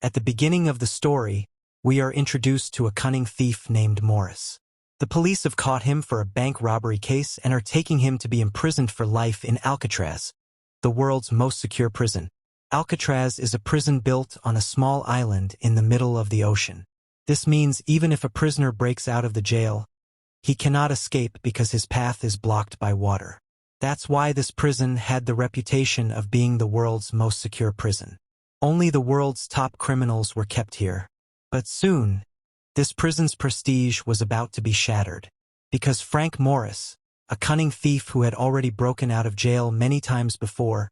At the beginning of the story, we are introduced to a cunning thief named Morris. The police have caught him for a bank robbery case and are taking him to be imprisoned for life in Alcatraz, the world's most secure prison. Alcatraz is a prison built on a small island in the middle of the ocean. This means even if a prisoner breaks out of the jail, he cannot escape because his path is blocked by water. That's why this prison had the reputation of being the world's most secure prison. Only the world's top criminals were kept here. But soon, this prison's prestige was about to be shattered, because Frank Morris, a cunning thief who had already broken out of jail many times before,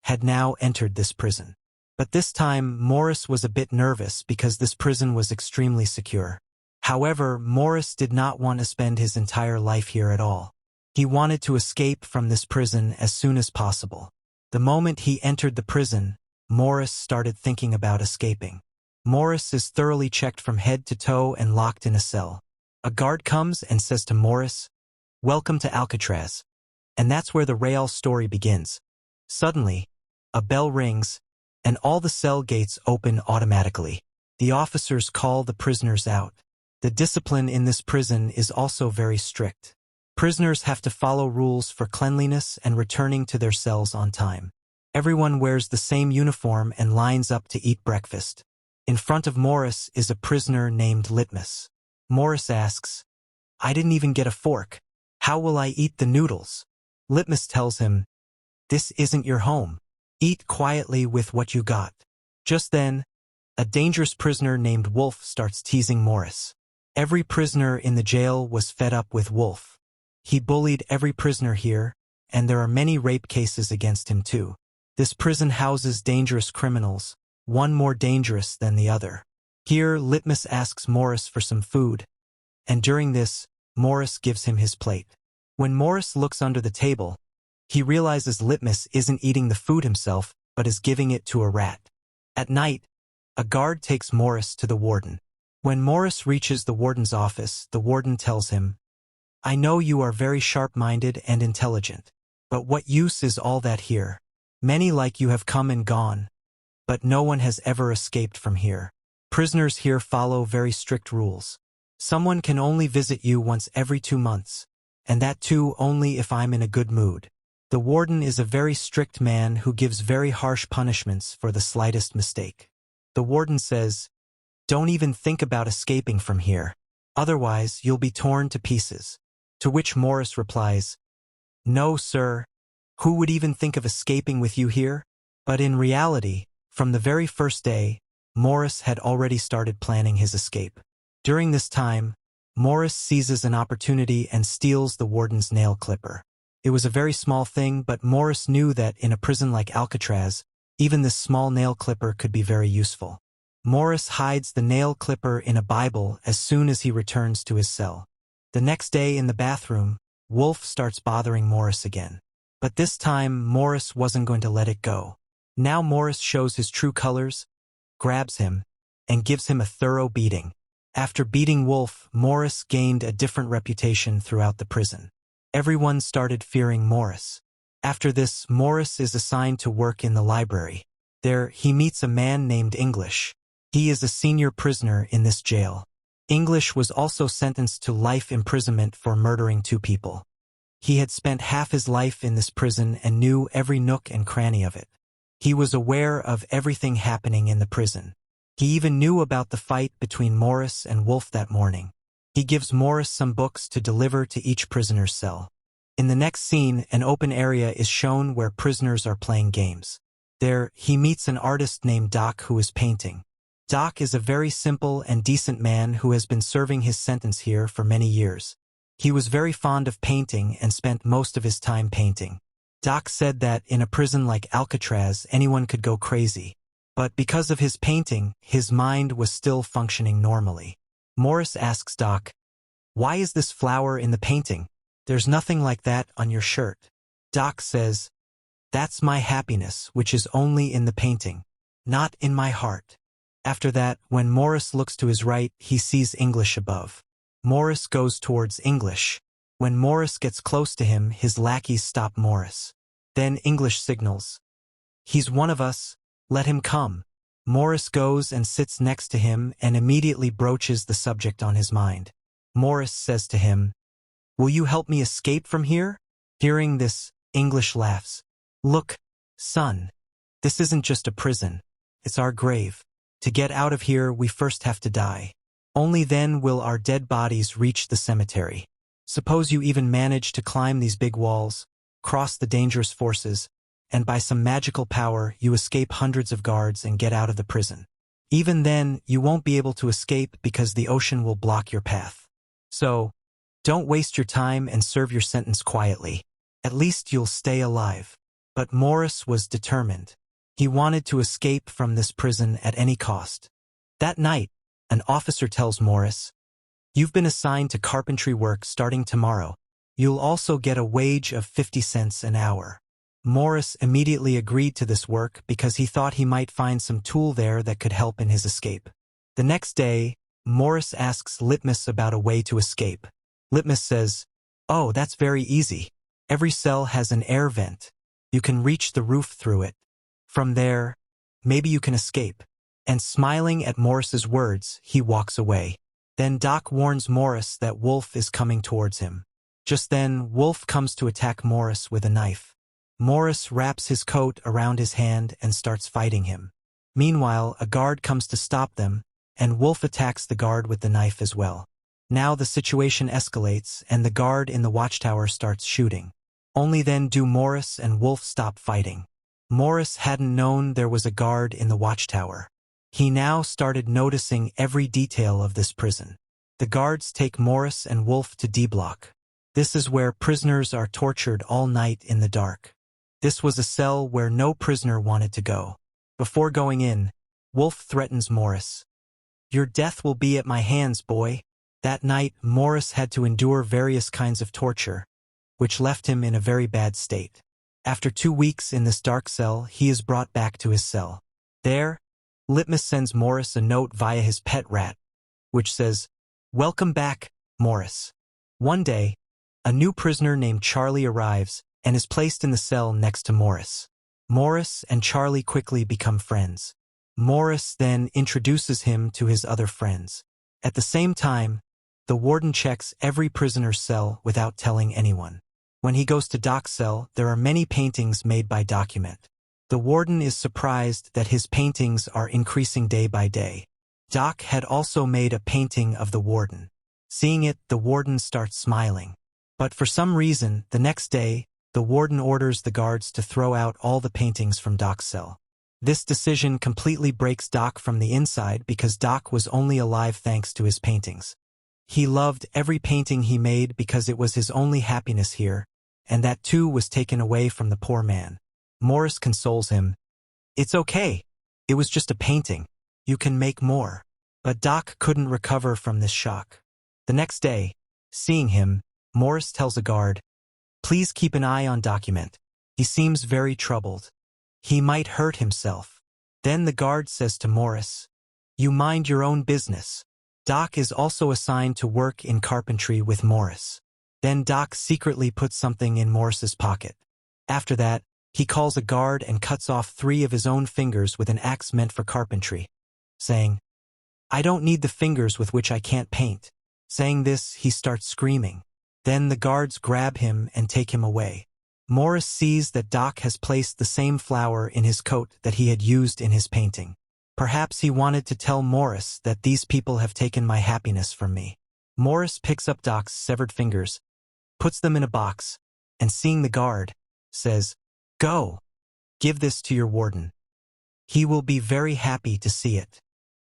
had now entered this prison. But this time, Morris was a bit nervous because this prison was extremely secure. However, Morris did not want to spend his entire life here at all. He wanted to escape from this prison as soon as possible. The moment he entered the prison, Morris started thinking about escaping. Morris is thoroughly checked from head to toe and locked in a cell. A guard comes and says to Morris, "Welcome to Alcatraz." And that's where the real story begins. Suddenly, a bell rings, and all the cell gates open automatically. The officers call the prisoners out. The discipline in this prison is also very strict. Prisoners have to follow rules for cleanliness and returning to their cells on time. Everyone wears the same uniform and lines up to eat breakfast. In front of Morris is a prisoner named Litmus. Morris asks, "I didn't even get a fork. How will I eat the noodles?" Litmus tells him, "This isn't your home. Eat quietly with what you got." Just then, a dangerous prisoner named Wolf starts teasing Morris. Every prisoner in the jail was fed up with Wolf. He bullied every prisoner here, and there are many rape cases against him too. This prison houses dangerous criminals, one more dangerous than the other. Here, Litmus asks Morris for some food, and during this, Morris gives him his plate. When Morris looks under the table, he realizes Litmus isn't eating the food himself, but is giving it to a rat. At night, a guard takes Morris to the warden. When Morris reaches the warden's office, the warden tells him, "I know you are very sharp-minded and intelligent, but what use is all that here? Many like you have come and gone, but no one has ever escaped from here. Prisoners here follow very strict rules. Someone can only visit you once every 2 months, and that too only if I'm in a good mood. The warden is a very strict man who gives very harsh punishments for the slightest mistake." The warden says, "Don't even think about escaping from here. Otherwise, you'll be torn to pieces." To which Morris replies, "No, sir. Who would even think of escaping with you here?" But in reality, from the very first day, Morris had already started planning his escape. During this time, Morris seizes an opportunity and steals the warden's nail clipper. It was a very small thing, but Morris knew that in a prison like Alcatraz, even this small nail clipper could be very useful. Morris hides the nail clipper in a Bible as soon as he returns to his cell. The next day in the bathroom, Wolf starts bothering Morris again. But this time, Morris wasn't going to let it go. Now Morris shows his true colors, grabs him, and gives him a thorough beating. After beating Wolf, Morris gained a different reputation throughout the prison. Everyone started fearing Morris. After this, Morris is assigned to work in the library. There, he meets a man named English. He is a senior prisoner in this jail. English was also sentenced to life imprisonment for murdering 2 people. He had spent half his life in this prison and knew every nook and cranny of it. He was aware of everything happening in the prison. He even knew about the fight between Morris and Wolf that morning. He gives Morris some books to deliver to each prisoner's cell. In the next scene, an open area is shown where prisoners are playing games. There, he meets an artist named Doc who is painting. Doc is a very simple and decent man who has been serving his sentence here for many years. He was very fond of painting and spent most of his time painting. Doc said that in a prison like Alcatraz, anyone could go crazy. But because of his painting, his mind was still functioning normally. Morris asks Doc, "Why is this flower in the painting? There's nothing like that on your shirt." Doc says, "That's my happiness, which is only in the painting, not in my heart." After that, when Morris looks to his right, he sees English above. Morris goes towards English. When Morris gets close to him, his lackeys stop Morris. Then English signals, "He's one of us, let him come." Morris goes and sits next to him and immediately broaches the subject on his mind. Morris says to him, "Will you help me escape from here?" Hearing this, English laughs. "Look, son, this isn't just a prison. It's our grave. To get out of here, we first have to die. Only then will our dead bodies reach the cemetery. Suppose you even manage to climb these big walls, cross the dangerous forces, and by some magical power you escape hundreds of guards and get out of the prison. Even then, you won't be able to escape because the ocean will block your path. So, don't waste your time and serve your sentence quietly. At least you'll stay alive." But Morris was determined. He wanted to escape from this prison at any cost. That night, an officer tells Morris, "You've been assigned to carpentry work starting tomorrow. You'll also get a wage of 50 cents an hour." Morris immediately agreed to this work because he thought he might find some tool there that could help in his escape. The next day, Morris asks Litmus about a way to escape. Litmus says, "Oh, that's very easy. Every cell has an air vent. You can reach the roof through it. From there, maybe you can escape." And smiling at Morris's words, he walks away. Then Doc warns Morris that Wolf is coming towards him. Just then, Wolf comes to attack Morris with a knife. Morris wraps his coat around his hand and starts fighting him. Meanwhile, a guard comes to stop them, and Wolf attacks the guard with the knife as well. Now the situation escalates, and the guard in the watchtower starts shooting. Only then do Morris and Wolf stop fighting. Morris hadn't known there was a guard in the watchtower. He now started noticing every detail of this prison. The guards take Morris and Wolf to D-Block. This is where prisoners are tortured all night in the dark. This was a cell where no prisoner wanted to go. Before going in, Wolf threatens Morris. "Your death will be at my hands, boy." That night, Morris had to endure various kinds of torture, which left him in a very bad state. After 2 weeks in this dark cell, he is brought back to his cell. There, Litmus sends Morris a note via his pet rat, which says, "Welcome back, Morris." One day, a new prisoner named Charlie arrives and is placed in the cell next to Morris. Morris and Charlie quickly become friends. Morris then introduces him to his other friends. At the same time, the warden checks every prisoner's cell without telling anyone. When he goes to Doc's cell, there are many paintings made by Document. The warden is surprised that his paintings are increasing day by day. Doc had also made a painting of the warden. Seeing it, the warden starts smiling. But for some reason, the next day, the warden orders the guards to throw out all the paintings from Doc's cell. This decision completely breaks Doc from the inside because Doc was only alive thanks to his paintings. He loved every painting he made because it was his only happiness here, and that too was taken away from the poor man. Morris consoles him. "It's okay. It was just a painting. You can make more." But Doc couldn't recover from this shock. The next day, seeing him, Morris tells a guard, "Please keep an eye on Document. He seems very troubled. He might hurt himself." Then the guard says to Morris, "You mind your own business." Doc is also assigned to work in carpentry with Morris. Then Doc secretly puts something in Morris's pocket. After that, he calls a guard and cuts off 3 of his own fingers with an axe meant for carpentry, saying, "I don't need the fingers with which I can't paint." Saying this, he starts screaming. Then the guards grab him and take him away. Morris sees that Doc has placed the same flower in his coat that he had used in his painting. Perhaps he wanted to tell Morris that these people have taken my happiness from me. Morris picks up Doc's severed fingers, puts them in a box, and seeing the guard, says, "Go, give this to your warden. He will be very happy to see it."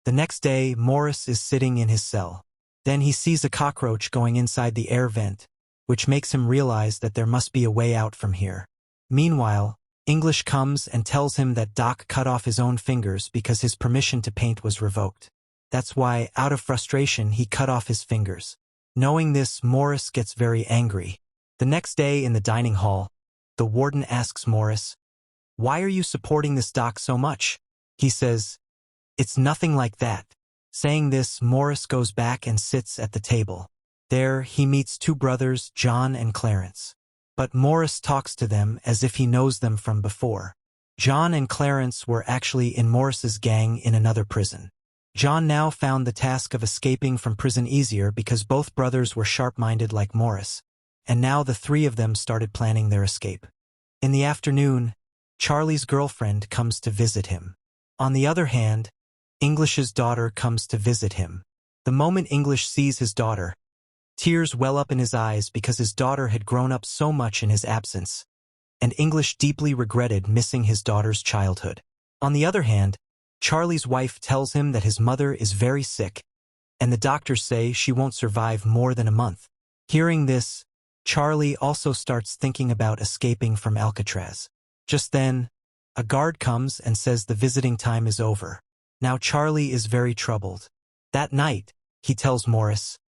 The next day, Morris is sitting in his cell. Then he sees a cockroach going inside the air vent, which makes him realize that there must be a way out from here. Meanwhile, English comes and tells him that Doc cut off his own fingers because his permission to paint was revoked. That's why, out of frustration, he cut off his fingers. Knowing this, Morris gets very angry. The next day in the dining hall, the warden asks Morris, "Why are you supporting this Doc so much?" He says, "It's nothing like that." Saying this, Morris goes back and sits at the table. There, he meets 2 brothers, John and Clarence. But Morris talks to them as if he knows them from before. John and Clarence were actually in Morris's gang in another prison. John now found the task of escaping from prison easier because both brothers were sharp-minded like Morris, and now the three of them started planning their escape. In the afternoon, Charlie's girlfriend comes to visit him. On the other hand, English's daughter comes to visit him. The moment English sees his daughter, tears well up in his eyes because his daughter had grown up so much in his absence, and English deeply regretted missing his daughter's childhood. On the other hand, Charlie's wife tells him that his mother is very sick, and the doctors say she won't survive more than a month. Hearing this, Charlie also starts thinking about escaping from Alcatraz. Just then, a guard comes and says the visiting time is over. Now Charlie is very troubled. That night, he tells Morris,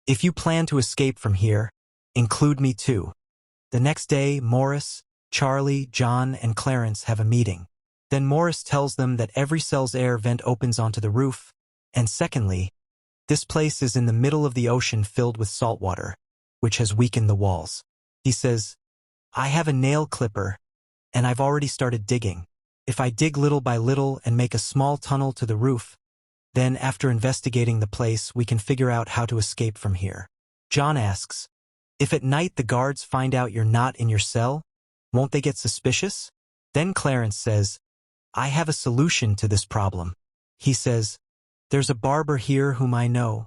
"If you plan to escape from here, include me too." The next day, Morris, Charlie, John, and Clarence have a meeting. Then Morris tells them that every cell's air vent opens onto the roof, and secondly, this place is in the middle of the ocean filled with salt water, which has weakened the walls. He says, "I have a nail clipper, and I've already started digging. If I dig little by little and make a small tunnel to the roof, then after investigating the place, we can figure out how to escape from here." John asks, "If at night the guards find out you're not in your cell, won't they get suspicious?" Then Clarence says, "I have a solution to this problem." He says, "There's a barber here whom I know.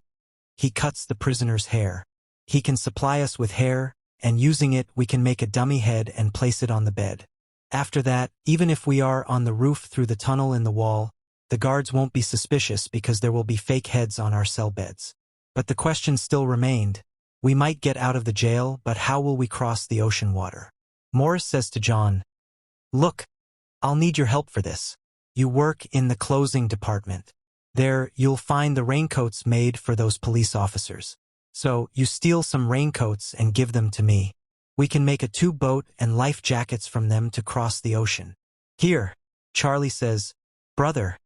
He cuts the prisoner's hair. He can supply us with hair, and using it we can make a dummy head and place it on the bed. After that, even if we are on the roof through the tunnel in the wall, the guards won't be suspicious because there will be fake heads on our cell beds." But the question still remained. We might get out of the jail, but how will we cross the ocean water? Morris says to John, "Look, I'll need your help for this. You work in the clothing department. There, you'll find the raincoats made for those police officers. So, you steal some raincoats and give them to me. We can make a two-boat and life jackets from them to cross the ocean." Here, Charlie says, "Brother,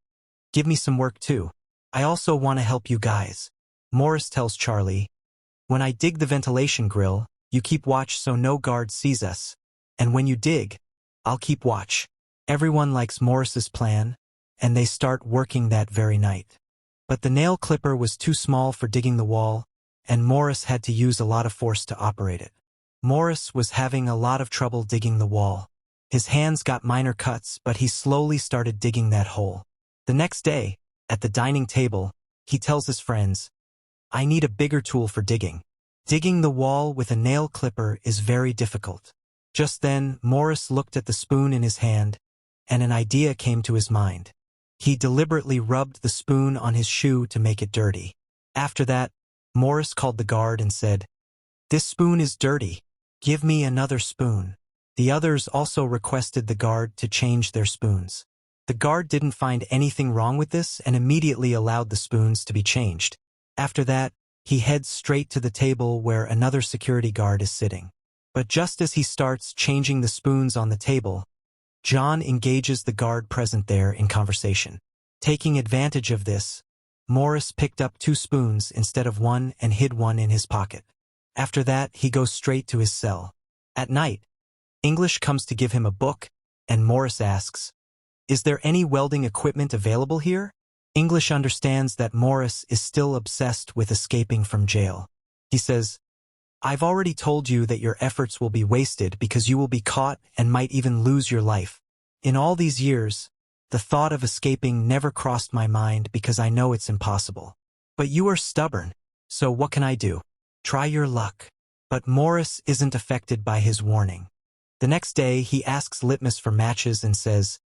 give me some work too. I also want to help you guys." Morris tells Charlie, "When I dig the ventilation grill, you keep watch so no guard sees us. And when you dig, I'll keep watch." Everyone likes Morris's plan, and they start working that very night. But the nail clipper was too small for digging the wall, and Morris had to use a lot of force to operate it. Morris was having a lot of trouble digging the wall. His hands got minor cuts, but he slowly started digging that hole. The next day, at the dining table, he tells his friends, "I need a bigger tool for digging. Digging the wall with a nail clipper is very difficult." Just then, Morris looked at the spoon in his hand, and an idea came to his mind. He deliberately rubbed the spoon on his shoe to make it dirty. After that, Morris called the guard and said, "This spoon is dirty. Give me another spoon." The others also requested the guard to change their spoons. The guard didn't find anything wrong with this and immediately allowed the spoons to be changed. After that, he heads straight to the table where another security guard is sitting. But just as he starts changing the spoons on the table, John engages the guard present there in conversation. Taking advantage of this, Morris picked up 2 spoons instead of 1 and hid one in his pocket. After that, he goes straight to his cell. At night, English comes to give him a book, and Morris asks, "Is there any welding equipment available here?" English understands that Morris is still obsessed with escaping from jail. He says, "I've already told you that your efforts will be wasted because you will be caught and might even lose your life. In all these years, the thought of escaping never crossed my mind because I know it's impossible. But you are stubborn, so what can I do? Try your luck." But Morris isn't affected by his warning. The next day, he asks Litmus for matches and says,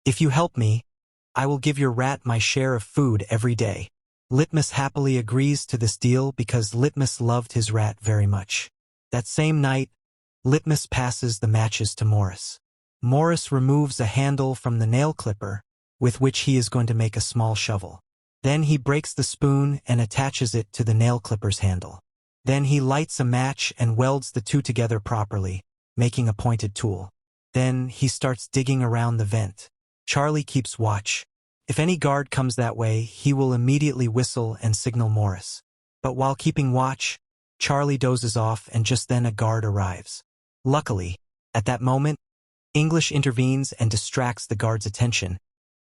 "If you help me, I will give your rat my share of food every day." Litmus happily agrees to this deal because Litmus loved his rat very much. That same night, Litmus passes the matches to Morris. Morris removes a handle from the nail clipper, with which he is going to make a small shovel. Then he breaks the spoon and attaches it to the nail clipper's handle. Then he lights a match and welds the two together properly, making a pointed tool. Then he starts digging around the vent. Charlie keeps watch. If any guard comes that way, he will immediately whistle and signal Morris. But while keeping watch, Charlie dozes off and just then a guard arrives. Luckily, at that moment, English intervenes and distracts the guard's attention,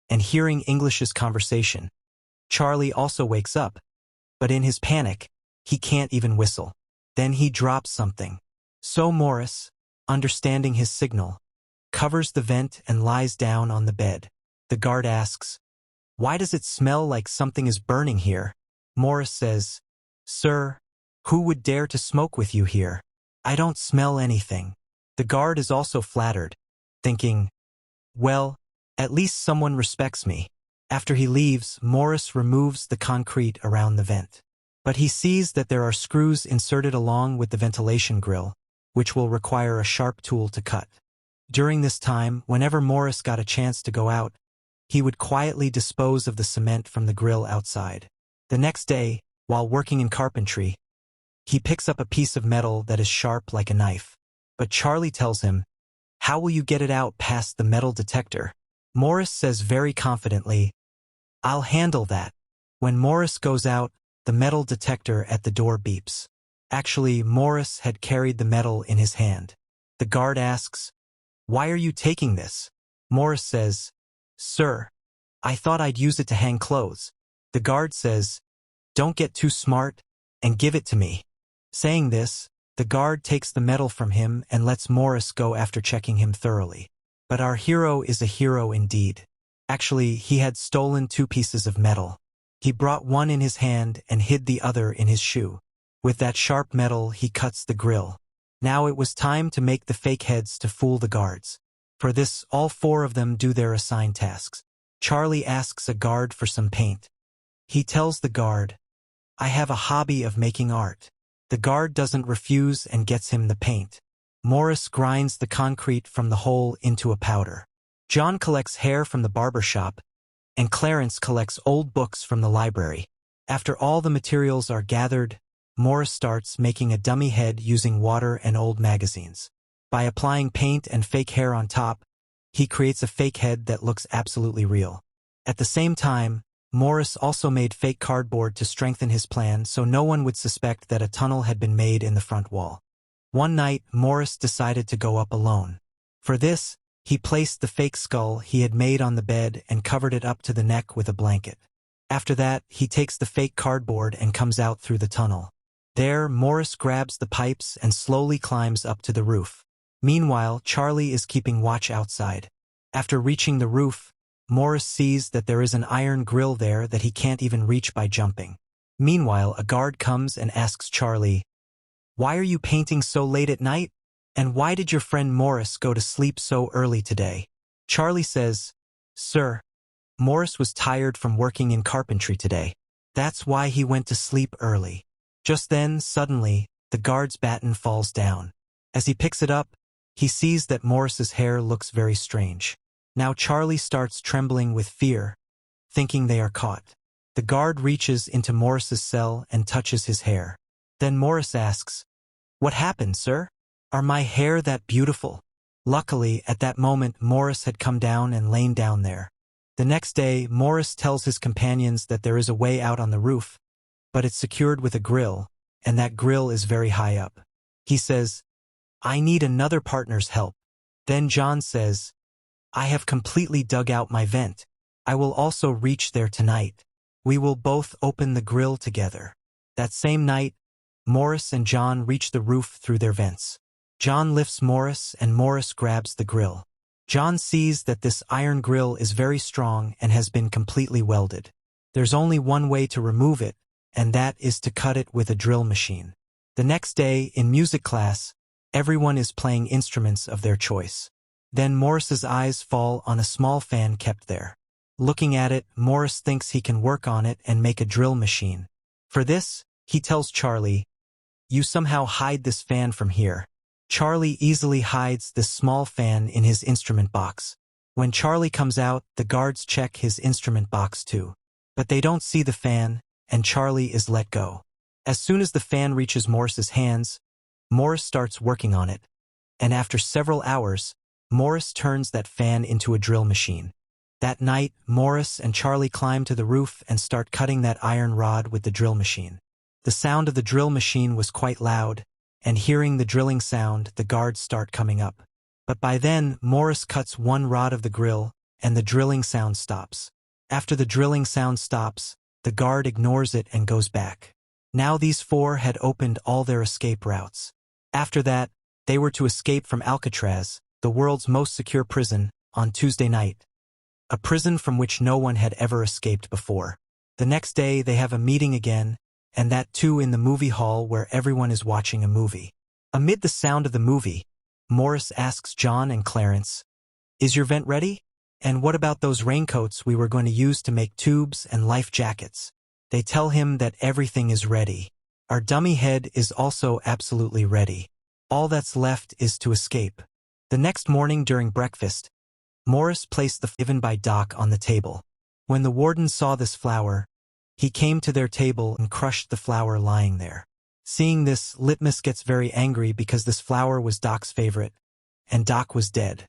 and hearing English's conversation, Charlie also wakes up, but in his panic, he can't even whistle. Then he drops something. So Morris, understanding his signal, covers the vent and lies down on the bed. The guard asks, "Why does it smell like something is burning here?" Morris says, "Sir, who would dare to smoke with you here? I don't smell anything." The guard is also flattered, thinking, "Well, at least someone respects me." After he leaves, Morris removes the concrete around the vent. But he sees that there are screws inserted along with the ventilation grill, which will require a sharp tool to cut. During this time, whenever Morris got a chance to go out, he would quietly dispose of the cement from the grill outside. The next day, while working in carpentry, he picks up a piece of metal that is sharp like a knife. But Charlie tells him, "How will you get it out past the metal detector?" Morris says very confidently, "I'll handle that." When Morris goes out, the metal detector at the door beeps. Actually, Morris had carried the metal in his hand. The guard asks, "Why are you taking this?" Morris says, "Sir, I thought I'd use it to hang clothes." The guard says, "Don't get too smart, and give it to me." Saying this, the guard takes the metal from him and lets Morris go after checking him thoroughly. But our hero is a hero indeed. Actually, he had stolen 2 pieces of metal. He brought one in his hand and hid the other in his shoe. With that sharp metal, he cuts the grill. Now it was time to make the fake heads to fool the guards. For this, all 4 of them do their assigned tasks. Charlie asks a guard for some paint. He tells the guard, "I have a hobby of making art." The guard doesn't refuse and gets him the paint. Morris grinds the concrete from the hole into a powder. John collects hair from the barber shop, and Clarence collects old books from the library. After all the materials are gathered, Morris starts making a dummy head using water and old magazines. By applying paint and fake hair on top, he creates a fake head that looks absolutely real. At the same time, Morris also made fake cardboard to strengthen his plan so no one would suspect that a tunnel had been made in the front wall. One night, Morris decided to go up alone. For this, he placed the fake skull he had made on the bed and covered it up to the neck with a blanket. After that, he takes the fake cardboard and comes out through the tunnel. There, Morris grabs the pipes and slowly climbs up to the roof. Meanwhile, Charlie is keeping watch outside. After reaching the roof, Morris sees that there is an iron grill there that he can't even reach by jumping. Meanwhile, a guard comes and asks Charlie, "Why are you painting so late at night? And why did your friend Morris go to sleep so early today?" Charlie says, "Sir, Morris was tired from working in carpentry today. That's why he went to sleep early." Just then, suddenly, the guard's baton falls down. As he picks it up, he sees that Morris's hair looks very strange. Now Charlie starts trembling with fear, thinking they are caught. The guard reaches into Morris's cell and touches his hair. Then Morris asks, "What happened, sir? Are my hair that beautiful?" Luckily, at that moment, Morris had come down and lain down there. The next day, Morris tells his companions that there is a way out on the roof, but it's secured with a grill, and that grill is very high up. He says, "I need another partner's help." Then John says, "I have completely dug out my vent. I will also reach there tonight. We will both open the grill together." That same night, Morris and John reach the roof through their vents. John lifts Morris and Morris grabs the grill. John sees that this iron grill is very strong and has been completely welded. There's only one way to remove it, and that is to cut it with a drill machine. The next day, in music class, everyone is playing instruments of their choice. Then Morris's eyes fall on a small fan kept there. Looking at it, Morris thinks he can work on it and make a drill machine. For this, he tells Charlie, "You somehow hide this fan from here." Charlie easily hides this small fan in his instrument box. When Charlie comes out, the guards check his instrument box too. But they don't see the fan, and Charlie is let go. As soon as the fan reaches Morris's hands, Morris starts working on it. And after several hours, Morris turns that fan into a drill machine. That night, Morris and Charlie climb to the roof and start cutting that iron rod with the drill machine. The sound of the drill machine was quite loud, and hearing the drilling sound, the guards start coming up. But by then, Morris cuts one rod of the grill, and the drilling sound stops. After the drilling sound stops, the guard ignores it and goes back. Now these four had opened all their escape routes. After that, they were to escape from Alcatraz, the world's most secure prison, on Tuesday night. A prison from which no one had ever escaped before. The next day they have a meeting again, and that too in the movie hall where everyone is watching a movie. Amid the sound of the movie, Morris asks John and Clarence, "Is your vent ready? And what about those raincoats we were going to use to make tubes and life jackets?" They tell him that everything is ready. Our dummy head is also absolutely ready. All that's left is to escape. The next morning during breakfast, Morris placed the given by Doc on the table. When the warden saw this flower, he came to their table and crushed the flower lying there. Seeing this, Litmus gets very angry because this flower was Doc's favorite, and Doc was dead.